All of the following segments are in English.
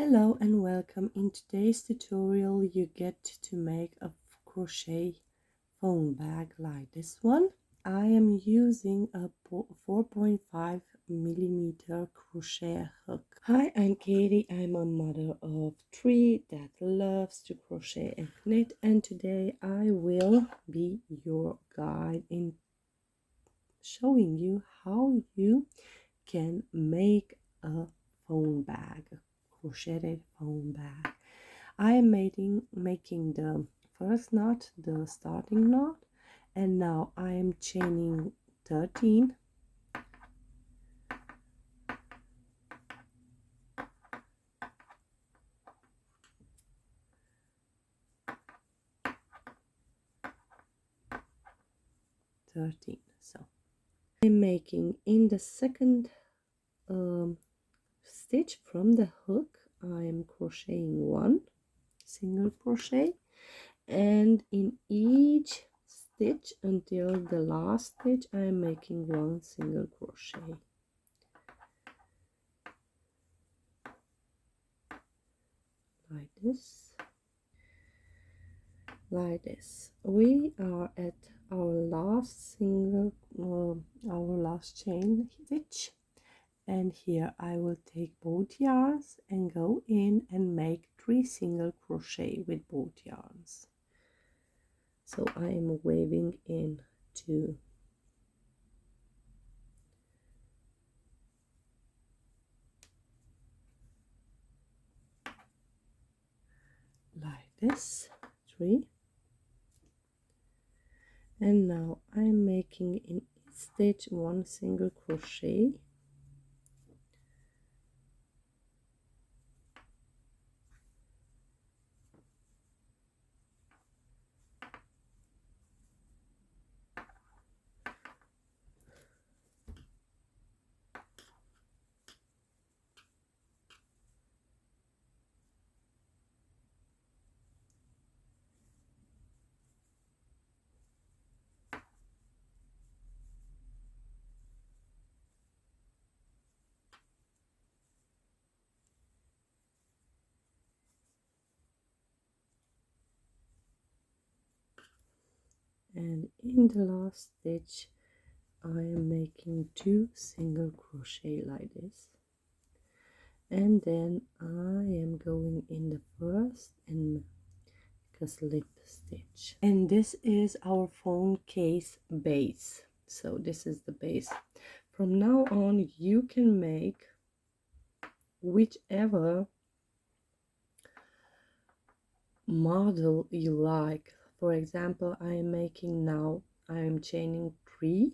Hello and welcome. In today's tutorial you get to make a crochet phone bag like this one. I am using a 4.5 millimeter crochet hook. Hi, I'm Katie. I'm a mother of 3 that loves to crochet and knit, and today I will be your guide in showing you how you can make a phone bag, a crocheted phone bag. I am making the first knot, the starting knot, and now I am chaining 13 13. So I'm making in the second stitch from the hook, I am crocheting 1 single crochet, and in each stitch until the last stitch I am making 1 single crochet. Like this. We are at our last our last chain stitch, and here I will take both yarns and go in and make 3 single crochet with both yarns. So I am waving in 2, like this, 3, and now I'm making in each stitch 1 single crochet, and in the last stitch I am making 2 single crochet like this, and then I am going in the first and make a slip stitch. And this is our phone case base. So this is the base. From now on you can make whichever model you like. For example, I am making now, I am chaining 3,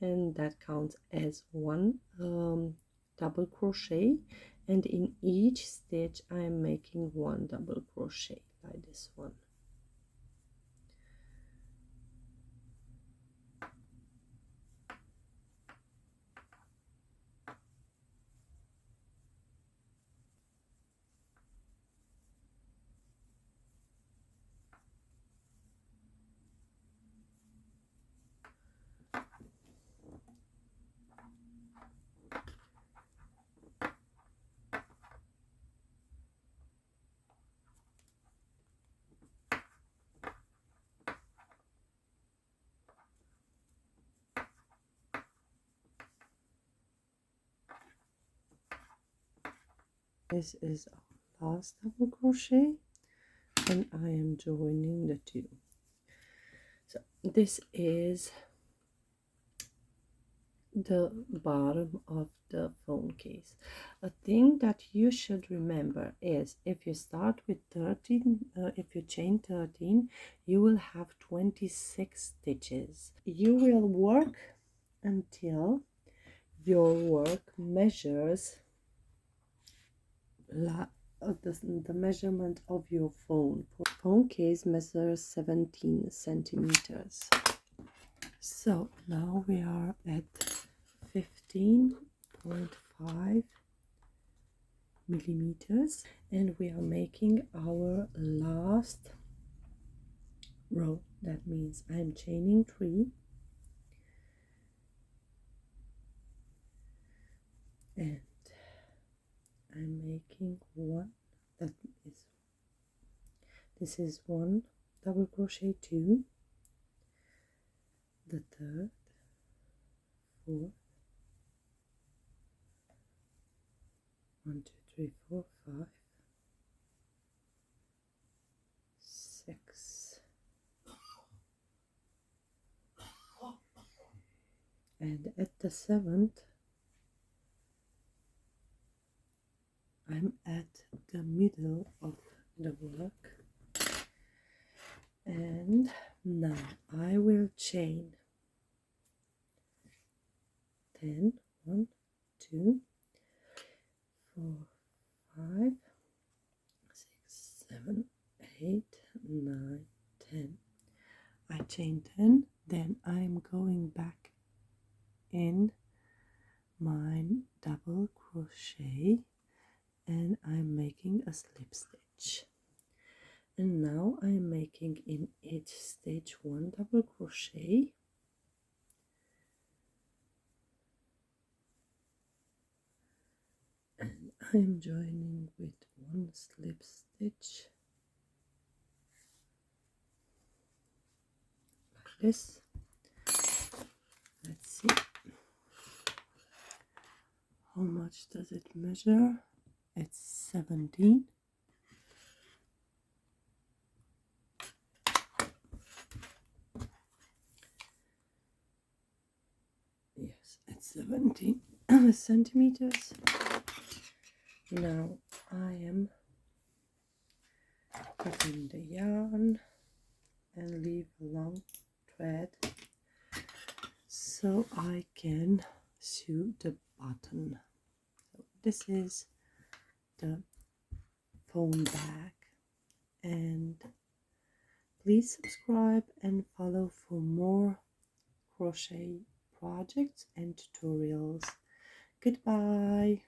and that counts as 1 double crochet, and in each stitch I am making 1 double crochet like this one. This is our last double crochet, and I am joining the 2. So this is the bottom of the phone case. A thing that you should remember is if you start with 13, if you chain 13, you will have 26 stitches. You will work until your work measures the measurement of your phone case measures 17 centimeters. So now we are at 15.5 millimeters, and we are making our last row. That means I'm chaining 3, and I'm making 1 This is 1 double crochet, 2, the third, 4, 1, 2, 3, 4, 5, 6, and at the 7th I'm at the middle of the work, and now I will chain 10, 1, 2, 4, 5, 6, 7, 8, 9, 10. I chain 10, then I'm going back in my double crochet and I'm making a slip stitch. And now I'm making in each stitch 1 double crochet, and I'm joining with 1 slip stitch like this. Let's see, how much does it measure? It's 17. Yes, it's 17 centimeters. Now I am cutting the yarn and leave a long thread so I can sew the button. So this is the phone bag, and please subscribe and follow for more crochet projects and tutorials. Goodbye.